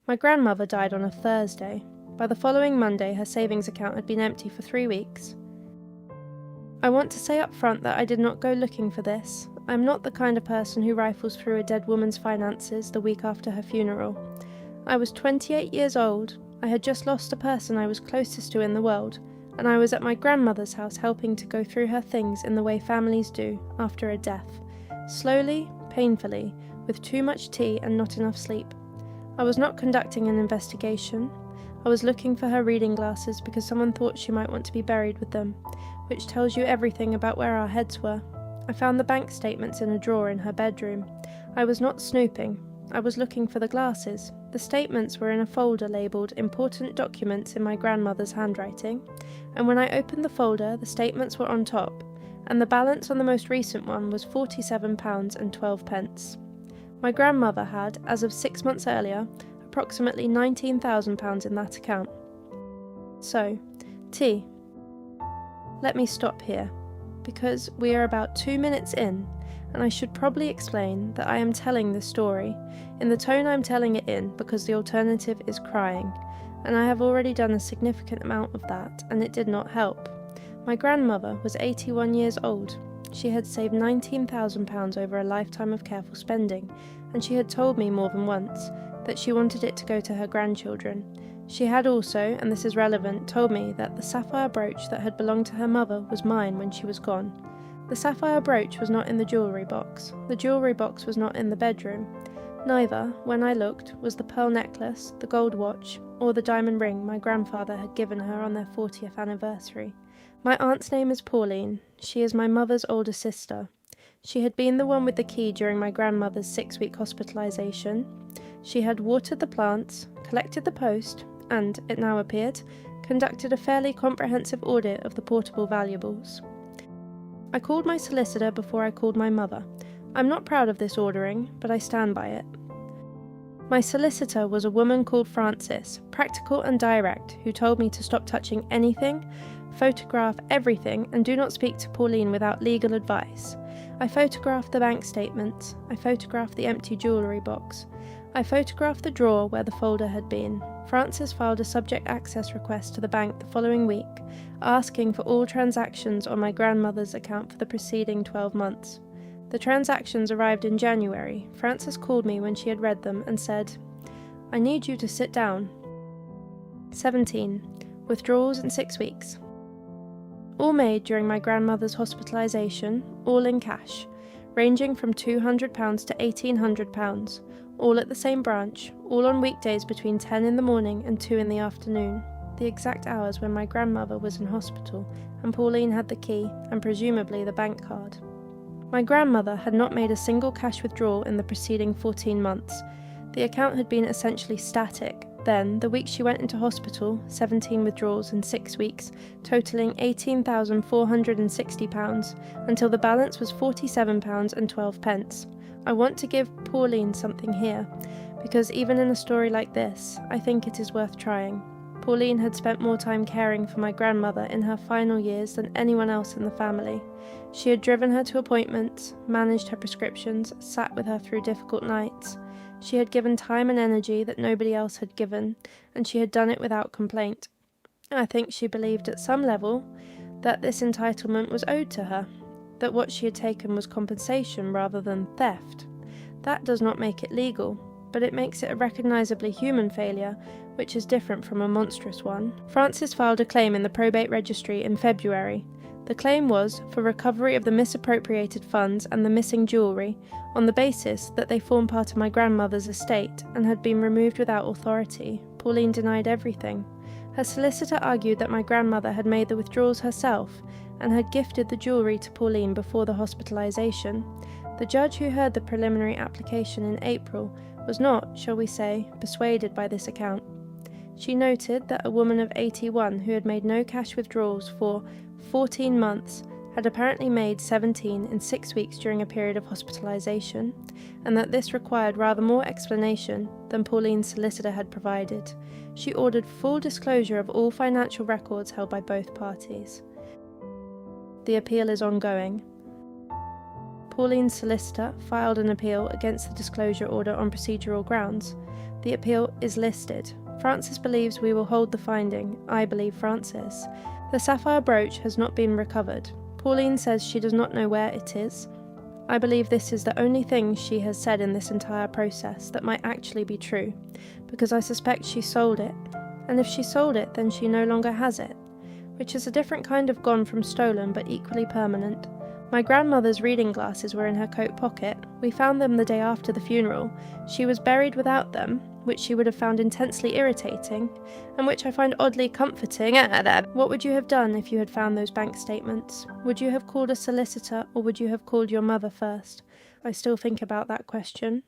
My grandmother died on a Thursday. By the following Monday, her savings account had been empty for 3 weeks. I want to say up front that I did not go looking for this. I'm not the kind of person who rifles through a dead woman's finances the week after her funeral. I was 28 years old, I had just lost a person I was closest to in the world, and I was at my grandmother's house helping to go through her things in the way families do after a death. Slowly, painfully, with too much tea and not enough sleep. I was not conducting an investigation. I was looking for her reading glasses because someone thought she might want to be buried with them, which tells you everything about where our heads were. I found the bank statements in a drawer in her bedroom. I was not snooping. I was looking for the glasses. The statements were in a folder labelled Important Documents in my grandmother's handwriting, and when I opened the folder, the statements were on top, and the balance on the most recent one was £47.12. My grandmother had, as of 6 months earlier, approximately £19,000 in that account. So, tea. Let me stop here, because we are about 2 minutes in, and I should probably explain that I am telling this story in the tone I'm telling it in because the alternative is crying, and I have already done a significant amount of that, and it did not help. My grandmother was 81 years old. She had saved £19,000 over a lifetime of careful spending, and she had told me more than once that she wanted it to go to her grandchildren. She had also, and this is relevant, told me that the sapphire brooch that had belonged to her mother was mine when she was gone. The sapphire brooch was not in the jewellery box. The jewellery box was not in the bedroom. Neither, when I looked, was the pearl necklace, the gold watch, or the diamond ring my grandfather had given her on their 40th anniversary. My aunt's name is Pauline. She is my mother's older sister. She had been the one with the key during my grandmother's 6-week hospitalisation. She had watered the plants, collected the post, and, it now appeared, conducted a fairly comprehensive audit of the portable valuables. I called my solicitor before I called my mother. I'm not proud of this ordering, but I stand by it. My solicitor was a woman called Frances, practical and direct, who told me to stop touching anything, photograph everything, and do not speak to Pauline without legal advice. I photographed the bank statements. I photographed the empty jewellery box. I photographed the drawer where the folder had been. Frances filed a subject access request to the bank the following week, asking for all transactions on my grandmother's account for the preceding 12 months. The transactions arrived in January. Frances called me when she had read them and said, "I need you to sit down." 17. Withdrawals in 6 weeks. All made during my grandmother's hospitalisation, all in cash, ranging from £200 to £1,800, all at the same branch, all on weekdays between 10 in the morning and 2 in the afternoon, the exact hours when my grandmother was in hospital and Pauline had the key and presumably the bank card. My grandmother had not made a single cash withdrawal in the preceding 14 months. The account had been essentially static. Then, the week she went into hospital, 17 withdrawals in 6 weeks, totalling £18,460, until the balance was £47.12. I want to give Pauline something here, because even in a story like this, I think it is worth trying. Pauline had spent more time caring for my grandmother in her final years than anyone else in the family. She had driven her to appointments, managed her prescriptions, sat with her through difficult nights. She had given time and energy that nobody else had given, and she had done it without complaint. I think she believed at some level that this entitlement was owed to her, that what she had taken was compensation rather than theft. That does not make it legal, but it makes it a recognisably human failure, which is different from a monstrous one. Frances filed a claim in the probate registry in February. The claim was for recovery of the misappropriated funds and the missing jewellery, on the basis that they formed part of my grandmother's estate and had been removed without authority. Pauline denied everything. Her solicitor argued that my grandmother had made the withdrawals herself and had gifted the jewellery to Pauline before the hospitalisation. The judge who heard the preliminary application in April was not, shall we say, persuaded by this account. She noted that a woman of 81 who had made no cash withdrawals for 14 months had apparently made 17 in 6 weeks during a period of hospitalisation, and that this required rather more explanation than Pauline's solicitor had provided. She ordered full disclosure of all financial records held by both parties. The appeal is ongoing. Pauline's solicitor filed an appeal against the disclosure order on procedural grounds. The appeal is listed. Francis believes we will hold the finding. I believe Francis. The sapphire brooch has not been recovered. Pauline says she does not know where it is. I believe this is the only thing she has said in this entire process that might actually be true, because I suspect she sold it, and if she sold it, then she no longer has it, which is a different kind of gone from stolen but equally permanent. My grandmother's reading glasses were in her coat pocket. We found them the day after the funeral. She was buried without them, which she would have found intensely irritating, and which I find oddly comforting. What would you have done if you had found those bank statements? Would you have called a solicitor, or would you have called your mother first? I still think about that question.